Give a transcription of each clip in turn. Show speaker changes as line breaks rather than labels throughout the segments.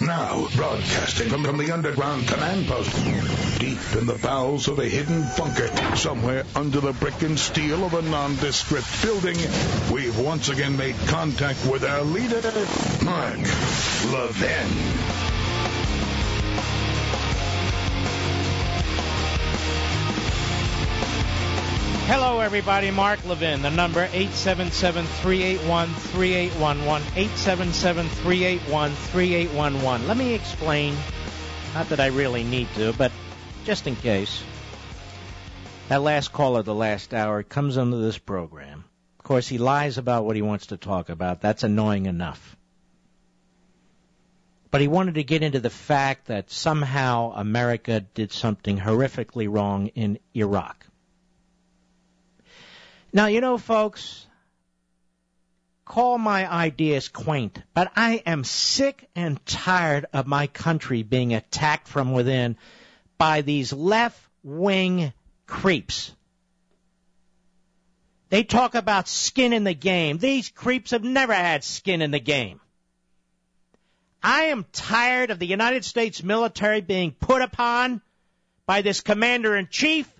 Now, broadcasting from the underground command post, deep in the bowels of a hidden bunker, somewhere under the brick and steel of a nondescript building, we've once again made contact with our leader, Mark Levin.
Hello, everybody. Mark Levin. The number 877-381-3811. 877-381-3811. Let me explain. Not that I really need to, but just in case. That last caller, the last hour, comes under this program. Of course, he lies about what he wants to talk about. That's annoying enough. But he wanted to get into the fact that somehow America did something horrifically wrong in Iraq. Now, you know, folks, call my ideas quaint, but I am sick and tired of my country being attacked from within by these left-wing creeps. They talk about skin in the game. These creeps have never had skin in the game. I am tired of the United States military being put upon by this commander-in-chief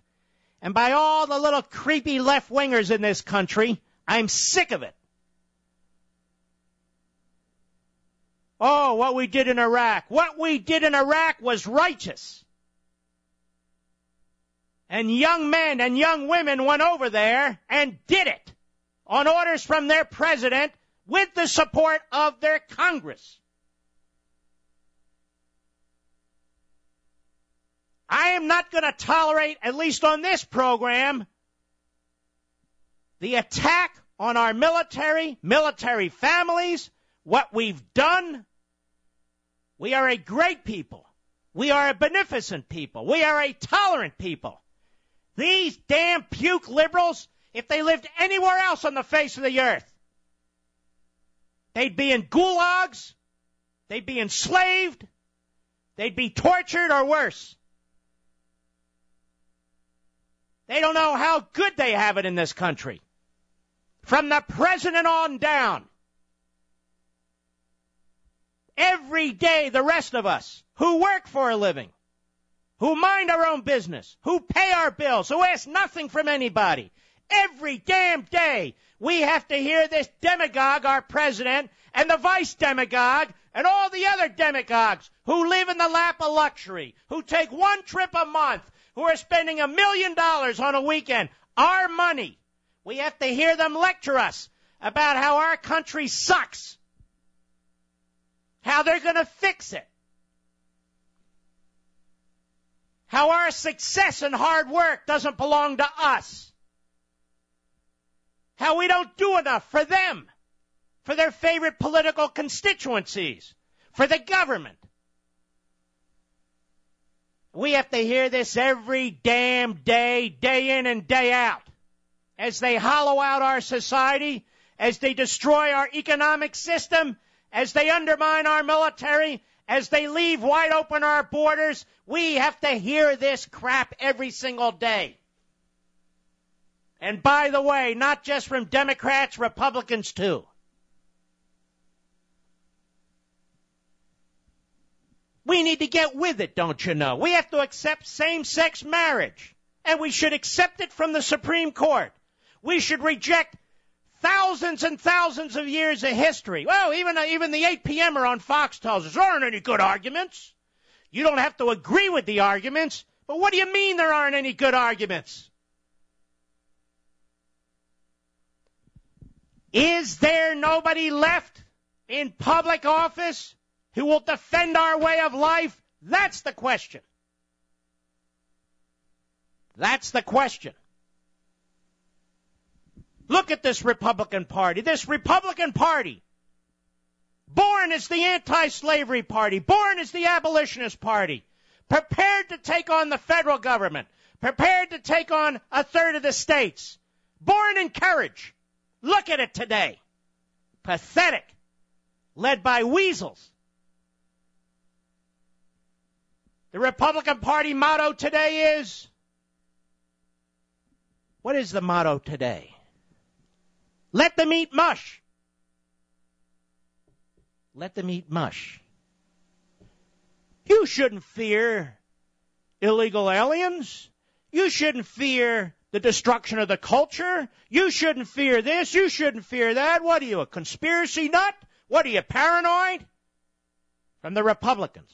and by all the little creepy left-wingers in this country. I'm sick of it. Oh, what we did in Iraq. What we did in Iraq was righteous. And young men and young women went over there and did it on orders from their president with the support of their Congress. I am not going to tolerate, at least on this program, the attack on our military families, what we've done. We are a great people. We are a beneficent people. We are a tolerant people. These damn puke liberals, if they lived anywhere else on the face of the earth, they'd be in gulags, they'd be enslaved, they'd be tortured or worse. They don't know how good they have it in this country. From the president on down. Every day, the rest of us who work for a living, who mind our own business, who pay our bills, who ask nothing from anybody, every damn day we have to hear this demagogue, our president, and the vice demagogue, and all the other demagogues who live in the lap of luxury, who take one trip a month, who are spending $1 million on a weekend, our money. We have to hear them lecture us about how our country sucks, how they're going to fix it, how our success and hard work doesn't belong to us, how we don't do enough for them, for their favorite political constituencies, for the government. We have to hear this every damn day, day in and day out, as they hollow out our society, as they destroy our economic system, as they undermine our military, as they leave wide open our borders. We have to hear this crap every single day. And by the way, not just from Democrats, Republicans too. We need to get with it, don't you know? We have to accept same-sex marriage, and we should accept it from the Supreme Court. We should reject thousands and thousands of years of history. Well, even the 8 p.m.er on Fox tells us there aren't any good arguments. You don't have to agree with the arguments, but what do you mean there aren't any good arguments? Is there nobody left in public office who will defend our way of life? That's the question. That's the question. Look at this Republican Party. This Republican Party, born as the anti-slavery party, born as the abolitionist party, prepared to take on the federal government, prepared to take on a third of the states, born in courage. Look at it today. Pathetic. Led by weasels. The Republican Party motto today is, what is the motto today? Let them eat mush. Let them eat mush. You shouldn't fear illegal aliens. You shouldn't fear the destruction of the culture. You shouldn't fear this. You shouldn't fear that. What are you, a conspiracy nut? What are you, paranoid? From the Republicans.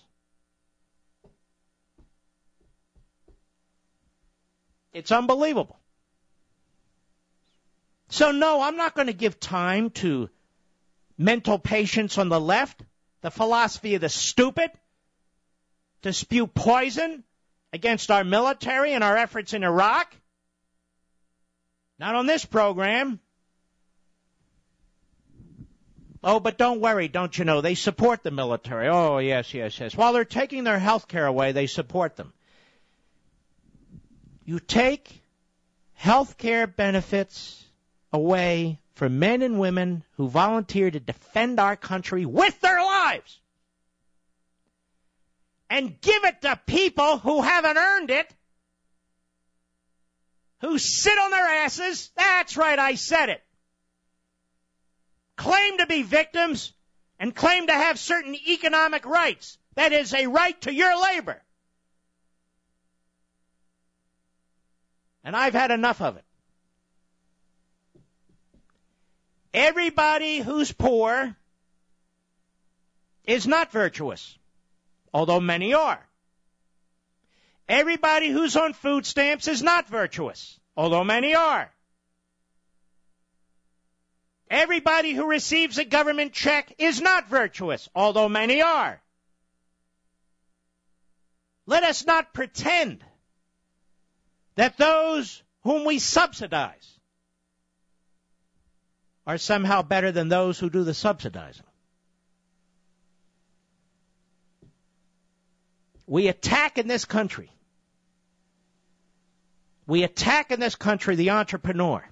It's unbelievable. So, no, I'm not going to give time to mental patients on the left, the philosophy of the stupid, to spew poison against our military and our efforts in Iraq. Not on this program. Oh, but don't worry, don't you know, they support the military. Oh, yes. While they're taking their health care away, they support them. You take health care benefits away from men and women who volunteer to defend our country with their lives and give it to people who haven't earned it, who sit on their asses. That's right, I said it. Claim to be victims and claim to have certain economic rights. That is a right to your labor. And I've had enough of it. Everybody who's poor is not virtuous, although many are. Everybody who's on food stamps is not virtuous, although many are. Everybody who receives a government check is not virtuous, although many are. Let us not pretend that those whom we subsidize are somehow better than those who do the subsidizing. We attack in this country. We attack in this country the entrepreneur,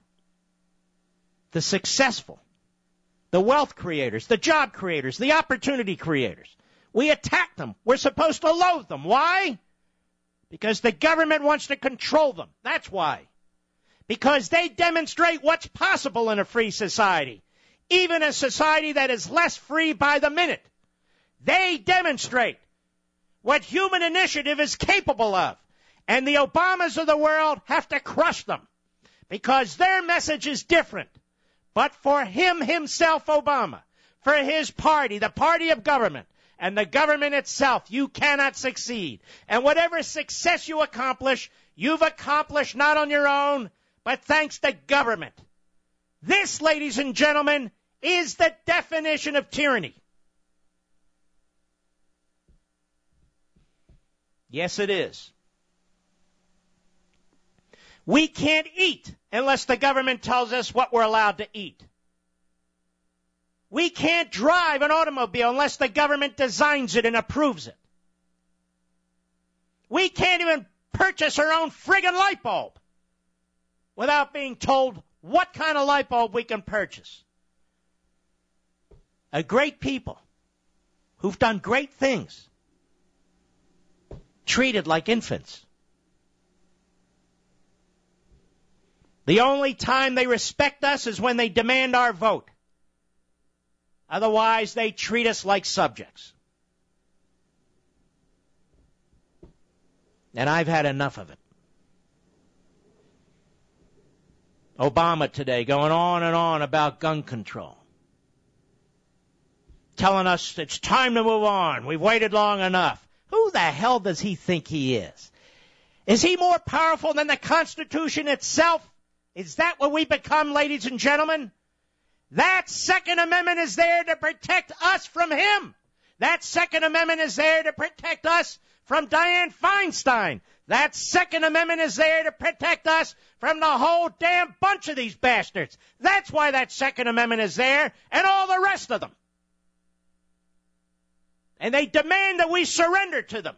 the successful, the wealth creators, the job creators, the opportunity creators. We attack them. We're supposed to loathe them. Why? Because the government wants to control them. That's why. Because they demonstrate what's possible in a free society, even a society that is less free by the minute. They demonstrate what human initiative is capable of. And the Obamas of the world have to crush them because their message is different. But for him himself, Obama, for his party, the party of government, and the government itself, you cannot succeed. And whatever success you accomplish, you've accomplished not on your own, but thanks to government. This, ladies and gentlemen, is the definition of tyranny. Yes, it is. We can't eat unless the government tells us what we're allowed to eat. We can't drive an automobile unless the government designs it and approves it. We can't even purchase our own friggin' light bulb without being told what kind of light bulb we can purchase. A great people who've done great things, treated like infants. The only time they respect us is when they demand our vote. Otherwise, they treat us like subjects. And I've had enough of it. Obama today going on and on about gun control. Telling us it's time to move on. We've waited long enough. Who the hell does he think he is? Is he more powerful than the Constitution itself? Is that what we become, ladies and gentlemen? That Second Amendment is there to protect us from him. That Second Amendment is there to protect us from Dianne Feinstein. That Second Amendment is there to protect us from the whole damn bunch of these bastards. That's why that Second Amendment is there, and all the rest of them. And they demand that we surrender to them.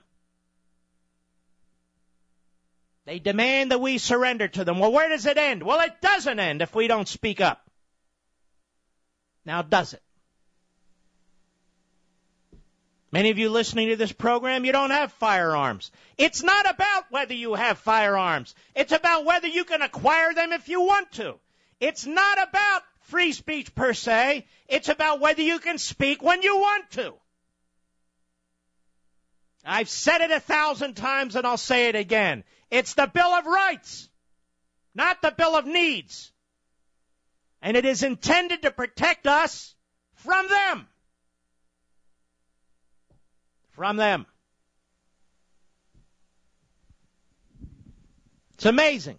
They demand that we surrender to them. Well, where does it end? Well, it doesn't end if we don't speak up. Now, does it? Many of you listening to this program, you don't have firearms. It's not about whether you have firearms. It's about whether you can acquire them if you want to. It's not about free speech per se. It's about whether you can speak when you want to. I've said it 1,000 times and I'll say it again. It's the Bill of Rights, not the Bill of Needs. And it is intended to protect us from them. From them. It's amazing.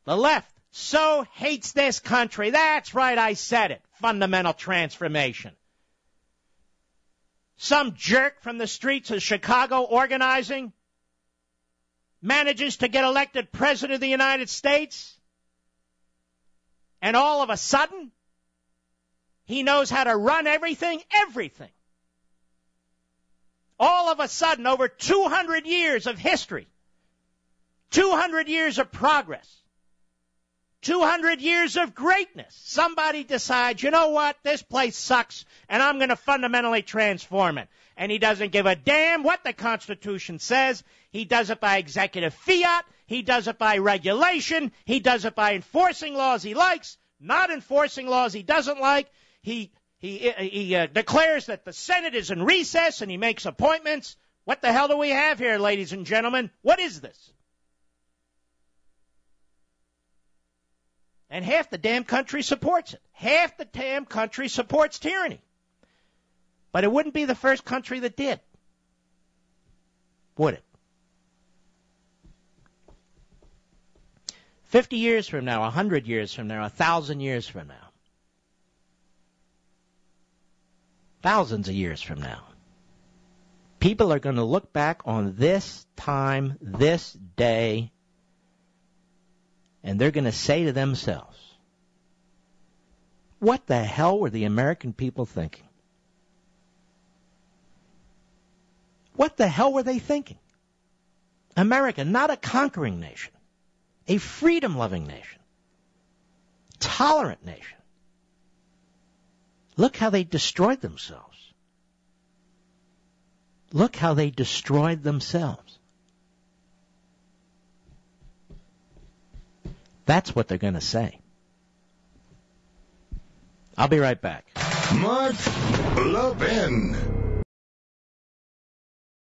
The left so hates this country. That's right, I said it. Fundamental transformation. Some jerk from the streets of Chicago organizing manages to get elected president of the United States, and all of a sudden, he knows how to run everything. All of a sudden, over 200 years of history, 200 years of progress, 200 years of greatness, somebody decides, you know what, this place sucks, and I'm going to fundamentally transform it. And he doesn't give a damn what the Constitution says. He does it by executive fiat. He does it by regulation. He does it by enforcing laws he likes, not enforcing laws he doesn't like. He declares that the Senate is in recess, and he makes appointments. What the hell do we have here, ladies and gentlemen? What is this? And half the damn country supports it. Half the damn country supports tyranny. But it wouldn't be the first country that did, would it? 50 years from now, 100 years from now, 1,000 years from now, thousands of years from now, people are going to look back on this time, this day, and they're going to say to themselves, what the hell were the American people thinking? What the hell were they thinking? America, not a conquering nation, a freedom-loving nation, tolerant nation. Look how they destroyed themselves. Look how they destroyed themselves. That's what they're going to say. I'll be right back.
Mark Levin.